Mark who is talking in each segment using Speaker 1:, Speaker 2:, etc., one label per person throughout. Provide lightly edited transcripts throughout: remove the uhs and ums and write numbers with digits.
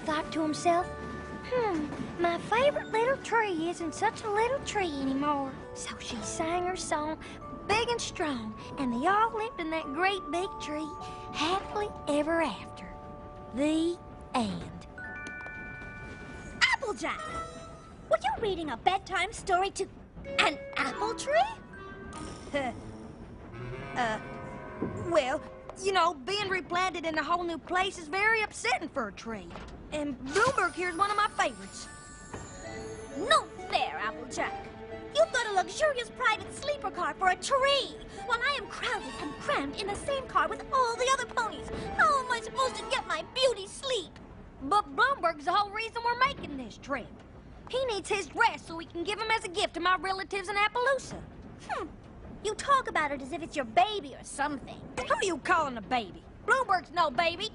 Speaker 1: thought to himself, my favorite little tree isn't such a little tree anymore. So she sang her song, big and strong, and they all lived in that great big tree, happily ever after. The end.
Speaker 2: Applejack! Were you reading a bedtime story to an apple tree?
Speaker 1: Well, you know, being replanted in a whole new place is very upsetting for a tree. And Bloomberg here's one of my favorites.
Speaker 2: No fair, Applejack. You've got a luxurious private sleeper car for a tree, while I am crowded and crammed in the same car with all the other ponies. How am I supposed to get my beauty sleep?
Speaker 1: But Bloomberg's the whole reason we're making this trip. He needs his rest so we can give him as a gift to my relatives in Appleloosa.
Speaker 2: You talk about it as if it's your baby or something.
Speaker 1: Who are you calling a baby? Bloomberg's no baby.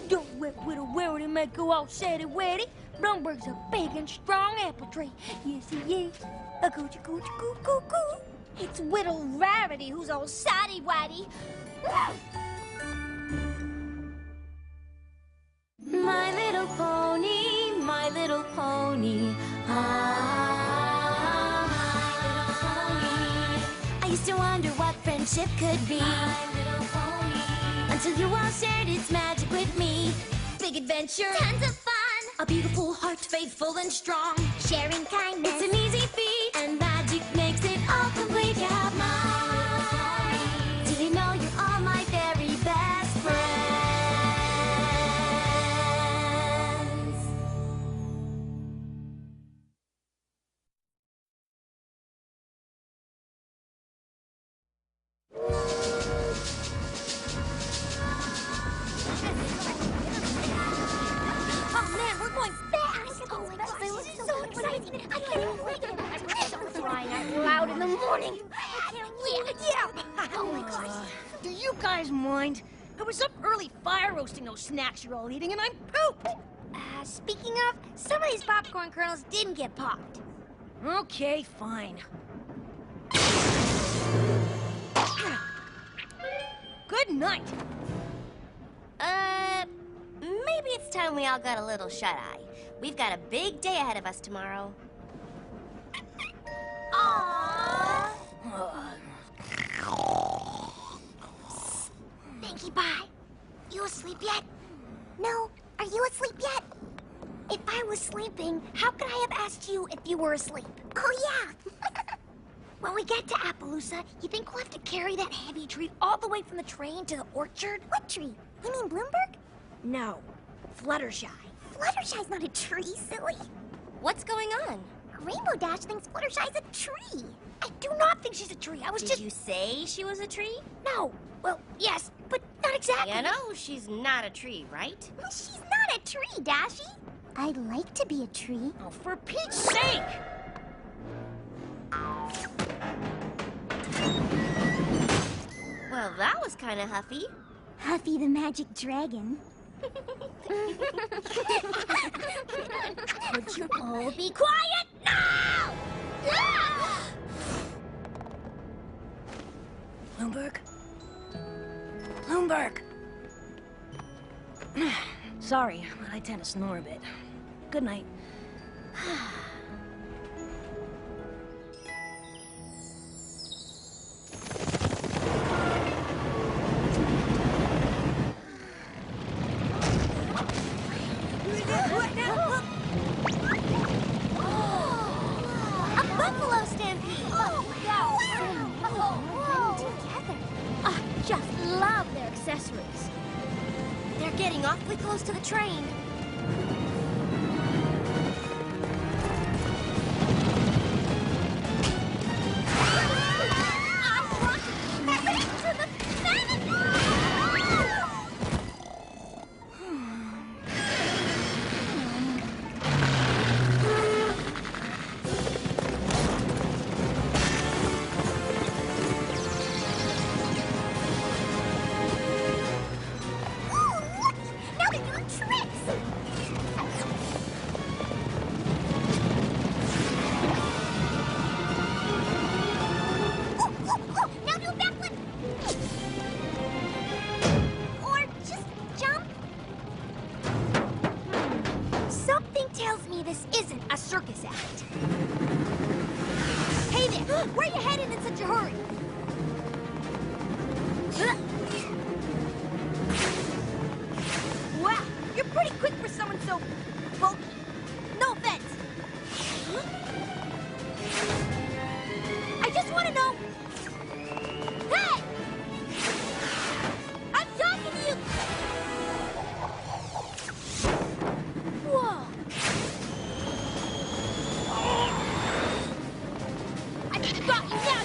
Speaker 1: Don't let Widow Rarity make go all saddy-waddy. Bloomberg's a big and strong apple tree. Yes, he is. A coochie coochie coo coo coo.
Speaker 2: It's Widow Rarity who's all saddy-waddy.
Speaker 3: My little pony, my little pony. I used to wonder what friendship could be. My little pony. Until you all shared its magic with me. Big adventure.
Speaker 2: Tons of fun.
Speaker 3: A beautiful heart, faithful and strong.
Speaker 2: Sharing kindness.
Speaker 3: It's an easy feat. And magic makes it all complete. You have mine. Do you know you're all my very best friends?
Speaker 2: Oh man, we're going fast! Oh my gosh, this is so exciting! I can't even wait! I'm so crying out loud in the morning! I can't wait! Yeah! Oh my gosh!
Speaker 1: Do you guys mind? I was up early fire roasting those snacks you're all eating, and I'm pooped.
Speaker 2: Speaking of, some of these popcorn kernels didn't get popped.
Speaker 1: Okay, fine. Good night.
Speaker 3: Maybe it's time we all got a little shut-eye. We've got a big day ahead of us tomorrow.
Speaker 2: Aww! Pinkie Pie, you asleep yet? No, are you asleep yet? If I was sleeping, how could I have asked you if you were asleep? Oh, yeah. When we get to Appleloosa, you think we'll have to carry that heavy tree all the way from the train to the orchard? What tree? You mean Bloomberg?
Speaker 1: No, Fluttershy.
Speaker 2: Fluttershy's not a tree, silly.
Speaker 3: What's going on?
Speaker 2: Rainbow Dash thinks Fluttershy's a tree. I do not think she's a tree. I was
Speaker 3: Did you say she was a tree?
Speaker 2: No. Well, yes, but not exactly.
Speaker 3: You know she's not a tree, right?
Speaker 2: She's not a tree, Dashy. I'd like to be a tree.
Speaker 1: Oh, for Pete's sake!
Speaker 3: Well, that was kind of huffy.
Speaker 2: Huffy the Magic Dragon. Would you all be quiet now?
Speaker 1: Bloomberg? Bloomberg! Sorry, but I tend to snore a bit. Good night.
Speaker 2: A buffalo stampede! Oh, wow! I just love their accessories.
Speaker 3: They're getting awfully close to the train.
Speaker 2: Now they're doing tricks!
Speaker 1: tells me this isn't a circus act. Hey there, where you headed in such a hurry? Wow, you're pretty quick for someone so bulky. No offense. I just want to know. Hey! I'm talking to you! Whoa! I've got you now!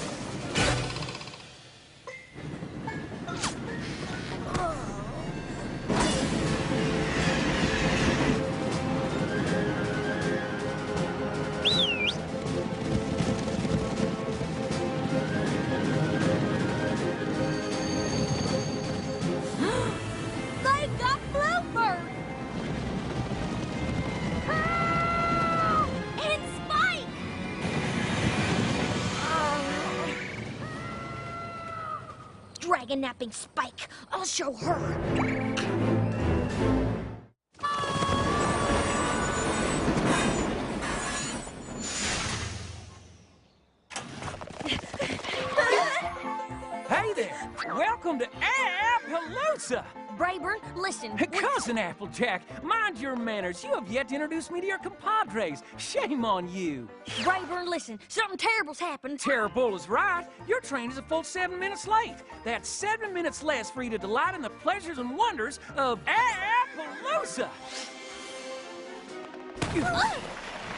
Speaker 1: Napping Spike. I'll show her.
Speaker 4: Hey there! Welcome to Appleloosa!
Speaker 1: Brayburn, listen.
Speaker 4: Cousin Applejack, mind your manners. You have yet to introduce me to your compadres. Shame on you.
Speaker 1: Brayburn, listen. Something terrible's happened.
Speaker 4: Terrible is right. Your train is a full 7 minutes late. That's 7 minutes less for you to delight in the pleasures and wonders of Appleloosa.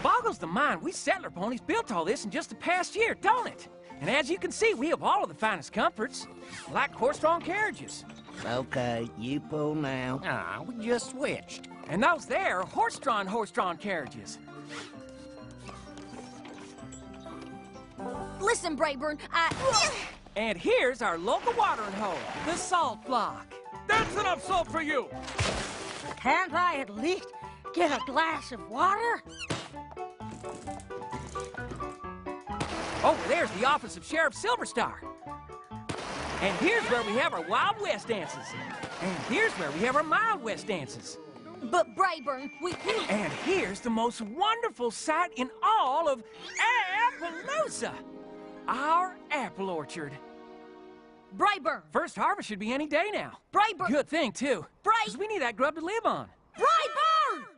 Speaker 4: Boggles the mind. We settler ponies built all this in just the past year, don't it? And as you can see, we have all of the finest comforts, like horse-drawn carriages.
Speaker 5: Okay, you pull now.
Speaker 6: Ah, we just switched.
Speaker 4: And those there are horse-drawn carriages.
Speaker 1: Listen, Brayburn,
Speaker 4: And here's our local watering hole, the salt block.
Speaker 6: That's enough salt for you!
Speaker 1: Can't I at least get a glass of water?
Speaker 4: Over there's the office of Sheriff Silverstar. And here's where we have our Wild West dances. And here's where we have our Mild West dances.
Speaker 1: But Brayburn, we...
Speaker 4: And here's the most wonderful sight in all of Appleloosa, our apple orchard.
Speaker 1: Brayburn!
Speaker 4: First harvest should be any day now.
Speaker 1: Brayburn!
Speaker 4: Good thing, too. Because we need that grub to live on.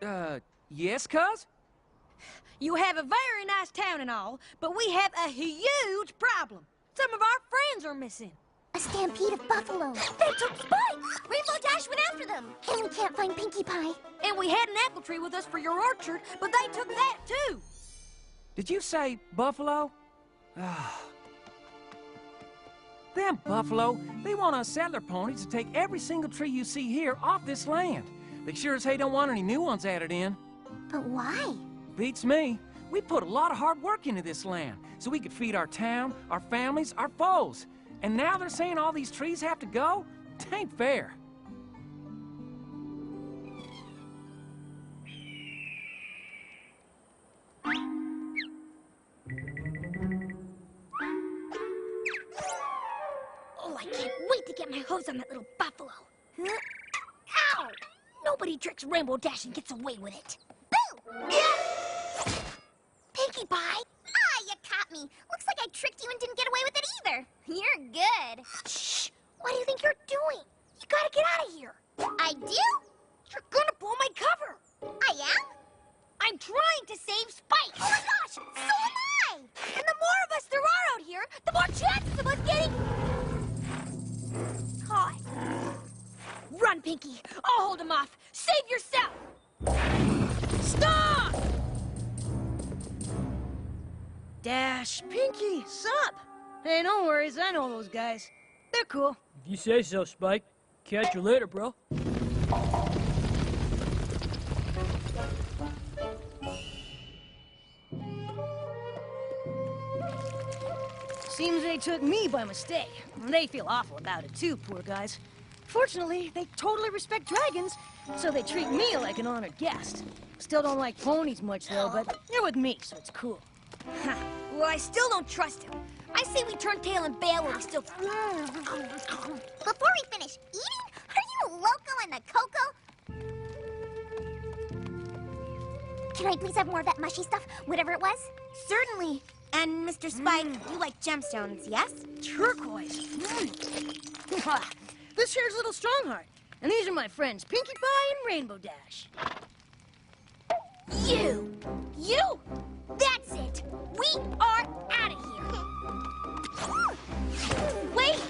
Speaker 1: Brayburn!
Speaker 4: Yes, cuz?
Speaker 1: You have a very nice town and all, but we have a huge problem. Some of our friends are missing.
Speaker 2: A stampede of buffaloes.
Speaker 1: They took Spike! Rainbow Dash went after them!
Speaker 2: And we can't find Pinkie Pie.
Speaker 1: And we had an apple tree with us for your orchard, but they took that too.
Speaker 4: Did you say buffalo? Them buffalo, they want us settler ponies to take every single tree you see here off this land. They sure as hey don't want any new ones added in.
Speaker 2: But why?
Speaker 4: Beats me. We put a lot of hard work into this land so we could feed our town, our families, our foes. And now they're saying all these trees have to go? Tain't fair.
Speaker 1: Oh, I can't wait to get my hose on that little buffalo. Ow! Nobody tricks Rainbow Dash and gets away with it.
Speaker 2: Boo! Pinkie Pie?
Speaker 3: Ah, you caught me. Looks like I tricked you and didn't get away with it either. You're good.
Speaker 2: Shh! What do you think you're doing? You gotta get out of here.
Speaker 3: I do?
Speaker 1: You're gonna blow my cover.
Speaker 3: I am?
Speaker 1: I'm trying to save Spike.
Speaker 3: Oh my gosh, so am I!
Speaker 1: And the more of us there are out here, the more chances of us getting caught. Run, Pinkie. I'll hold him off. Save yourself. Stop!
Speaker 7: Dash, Pinkie, sup? Hey, no worries, I know those guys. They're cool.
Speaker 8: If you say so, Spike. Catch you later, bro.
Speaker 7: Seems they took me by mistake. They feel awful about it too, poor guys. Fortunately, they totally respect dragons, so they treat me like an honored guest. Still don't like ponies much, though, but they're with me, so it's cool.
Speaker 1: Well, I still don't trust him. I say we turn tail and bail while we still...
Speaker 3: Before we finish eating, are you loco in the cocoa?
Speaker 2: Can I please have more of that mushy stuff, whatever it was?
Speaker 3: Certainly. And Mr. Spike, you like gemstones, yes?
Speaker 7: Turquoise. This here's Little Strongheart. And these are my friends, Pinkie Pie and Rainbow Dash.
Speaker 2: You! That's it! We are out of here!
Speaker 3: Wait!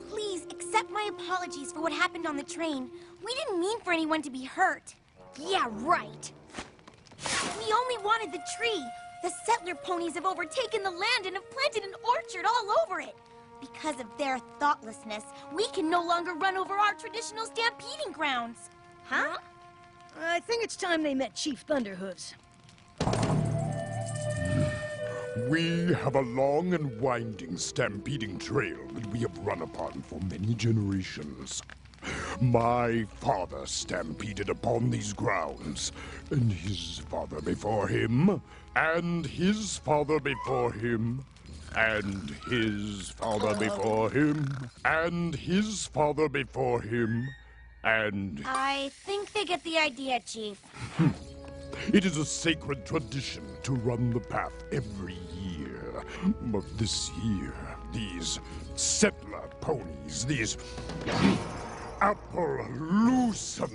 Speaker 3: Please, accept my apologies for what happened on the train. We didn't mean for anyone to be hurt.
Speaker 2: Yeah, right.
Speaker 3: We only wanted the tree. The settler ponies have overtaken the land and have planted an orchard all over it. Because of their thoughtlessness, we can no longer run over our traditional stampeding grounds. Huh?
Speaker 7: I think it's time they met Chief Thunderhooves.
Speaker 9: We have a long and winding stampeding trail that we have run upon for many generations. My father stampeded upon these grounds, and his father before him, and his father before him, and his father before him, and his father before him, and...
Speaker 3: I think they get the idea, Chief.
Speaker 9: It is a sacred tradition to run the path every year. But this year, these settler ponies, these Appleloosa,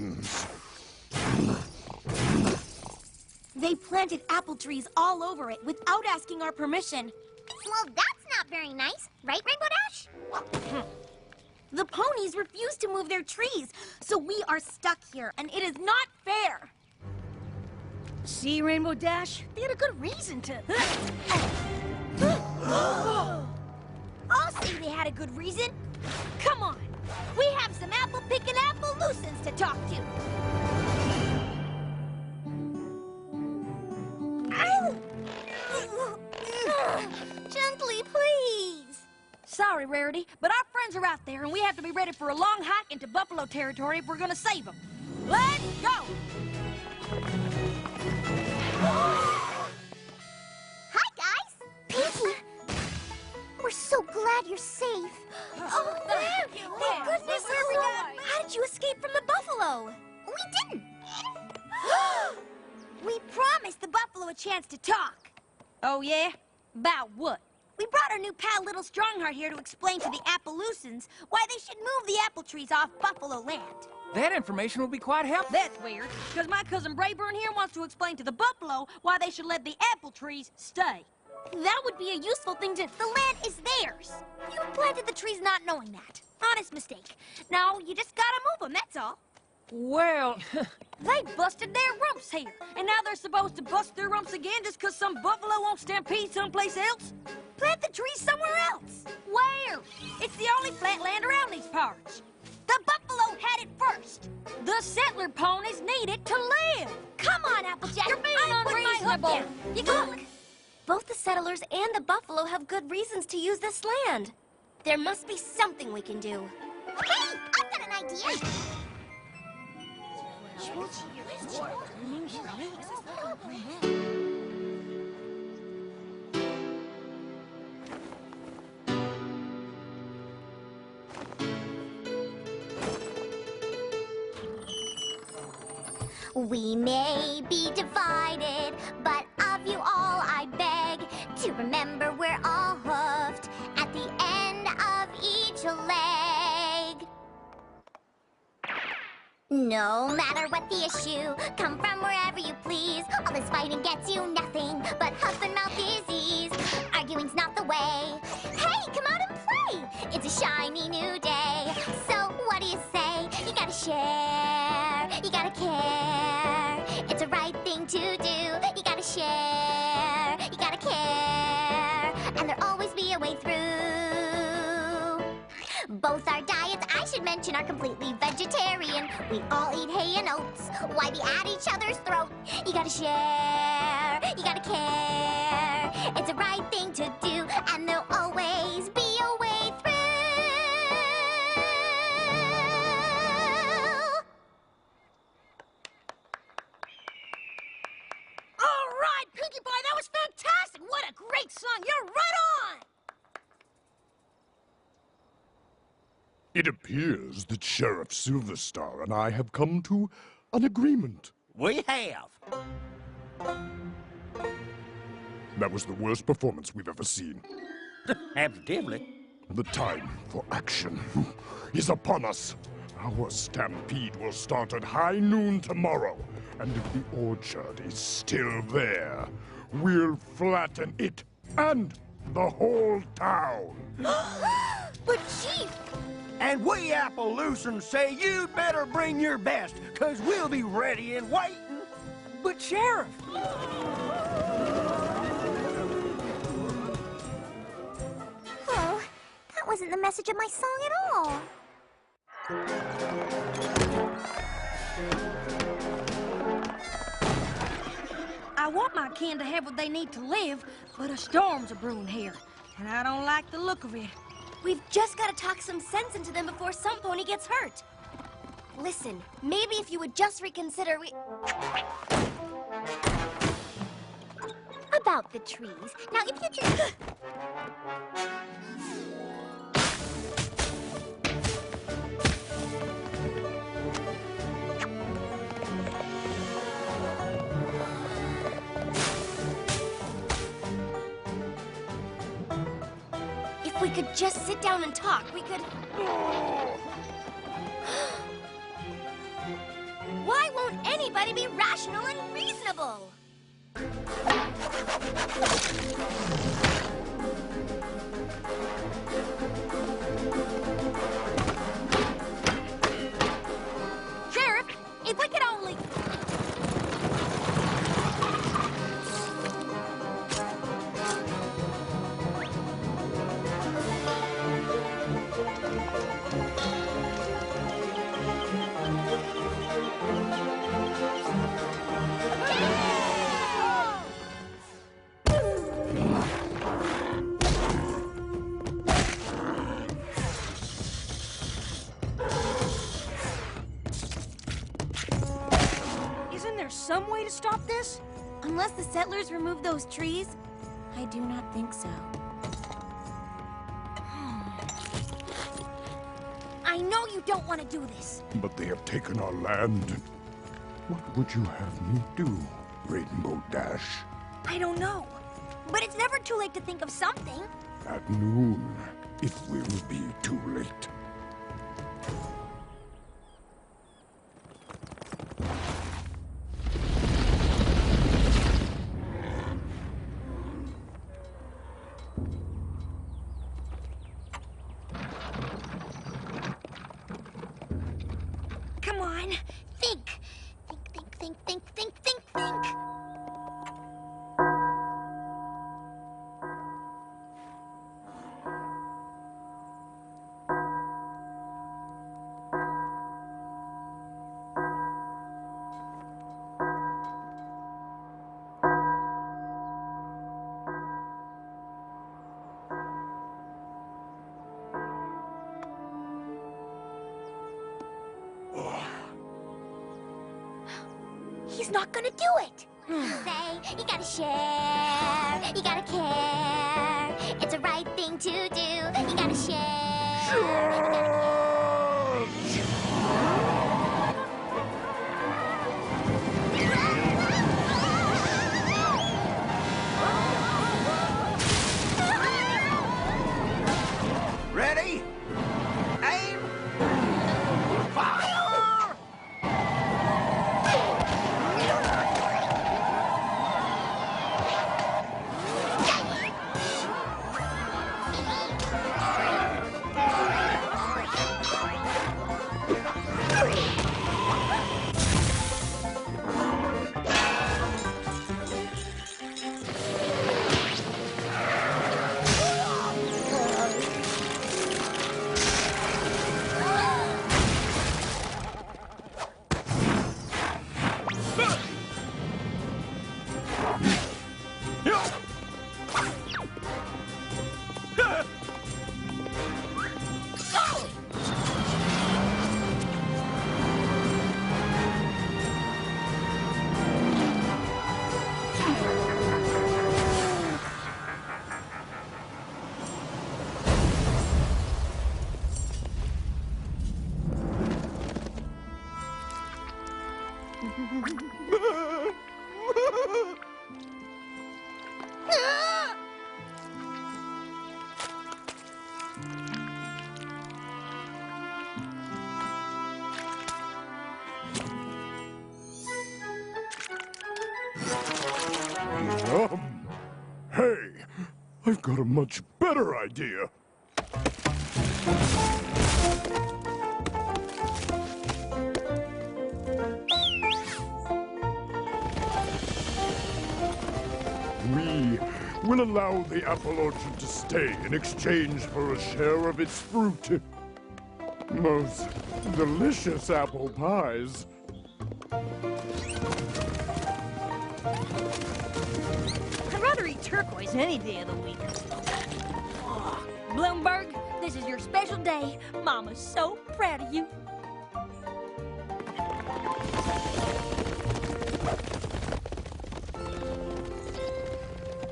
Speaker 3: They planted apple trees all over it without asking our permission.
Speaker 2: Well, that's not very nice, right, Rainbow Dash?
Speaker 3: The ponies refuse to move their trees, so we are stuck here, and it is not fair.
Speaker 7: See, Rainbow Dash? They had a good reason to...
Speaker 2: I'll say they had a good reason. Come on, we have some apple-picking Appleloosans to talk to.
Speaker 3: Gently, please.
Speaker 1: Sorry, Rarity, but our friends are out there, and we have to be ready for a long hike into buffalo territory if we're gonna save them. Let's go!
Speaker 2: Hi, guys. Pinkie, we're so glad you're safe.
Speaker 3: Oh, thank goodness. How did you escape from the buffalo?
Speaker 2: We didn't.
Speaker 1: We promised the buffalo a chance to talk. Oh, yeah? About what? We brought our new pal Little Strongheart here to explain to the Appaloosans why they should move the apple trees off buffalo land.
Speaker 4: That information will be quite helpful.
Speaker 1: That's weird, because my cousin Brayburn here wants to explain to the buffalo why they should let the apple trees stay.
Speaker 3: That would be a useful thing to...
Speaker 1: The land is theirs. You planted the trees not knowing that. Honest mistake. No, you just gotta move them, that's all.
Speaker 4: Well,
Speaker 1: They busted their rumps here, and now they're supposed to bust their rumps again just because some buffalo won't stampede someplace else? Plant the trees somewhere else. Where? It's the only flat land around these parts. The buffalo had it first. The settler ponies need it to live.
Speaker 3: Come on, Applejack.
Speaker 1: You're being
Speaker 3: I put my hook
Speaker 1: unreasonable.
Speaker 3: down. You look. Both the settlers and the buffalo have good reasons to use this land. There must be something we can do.
Speaker 2: Hey, I've got an idea. We may be divided, but of you all I beg to remember we're all hoofed at the end of each leg. No matter what the issue, come from wherever you please. All this fighting gets you nothing but hoof and mouth disease. Arguing's not the way. Hey, come out and play! It's a shiny new day. So what do you say? You gotta share, you gotta care. It's a right thing to do. You gotta share, you gotta care. And there'll always be a way through. Both our diets, I should mention, are completely vegetarian. We all eat hay and oats. Why be at each other's throat? You gotta share, you gotta care. It's the right thing to do, and there'll always be a way through.
Speaker 7: All right, Pinkie Pie, that was fantastic! What a great song! You're right on!
Speaker 9: It appears that Sheriff Silverstar and I have come to an agreement.
Speaker 6: We have.
Speaker 9: That was the worst performance we've ever seen.
Speaker 6: Absolutely.
Speaker 9: The time for action is upon us. Our stampede will start at high noon tomorrow. And if the orchard is still there, we'll flatten it and the whole town.
Speaker 3: But Chief!
Speaker 6: And we Appleloosans say you'd better bring your best, 'cause we'll be ready and waiting.
Speaker 4: But Sheriff!
Speaker 2: Oh, that wasn't the message of my song at all.
Speaker 1: I want my kin to have what they need to live, but a storm's a-brewing here, and I don't like the look of it.
Speaker 3: We've just got to talk some sense into them before some pony gets hurt. Listen, maybe if you would just reconsider,
Speaker 2: About the trees. Now, if you just...
Speaker 3: If we could just sit down and talk, we could... Why won't anybody be rational and reasonable? Sheriff, if we could only...
Speaker 1: Isn't there some way to stop this?
Speaker 3: Unless the settlers remove those trees, I do not think so. I know you don't want to do this.
Speaker 9: But they have taken our land. What would you have me do, Rainbow Dash?
Speaker 1: I don't know.
Speaker 3: But it's never too late to think of something.
Speaker 9: At noon, it will be too late.
Speaker 1: Come on.
Speaker 2: Think. Think.
Speaker 3: He's not gonna do it.
Speaker 2: Say, you gotta share, you gotta care. It's the right thing to do. You gotta share.
Speaker 6: Ready? Aim! Fire!
Speaker 9: Hey, I've got a much better idea. We will allow the apple orchard to stay in exchange for a share of its fruit. Most delicious apple pies.
Speaker 7: I'd rather eat turquoise any day of the week.
Speaker 3: Bloomberg, this is your special day. Mama's so proud of you.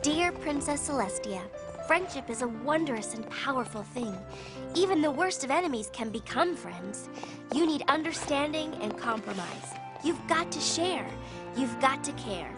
Speaker 2: Dear Princess Celestia, friendship is a wondrous and powerful thing. Even the worst of enemies can become friends. You need understanding and compromise. You've got to share. You've got to care.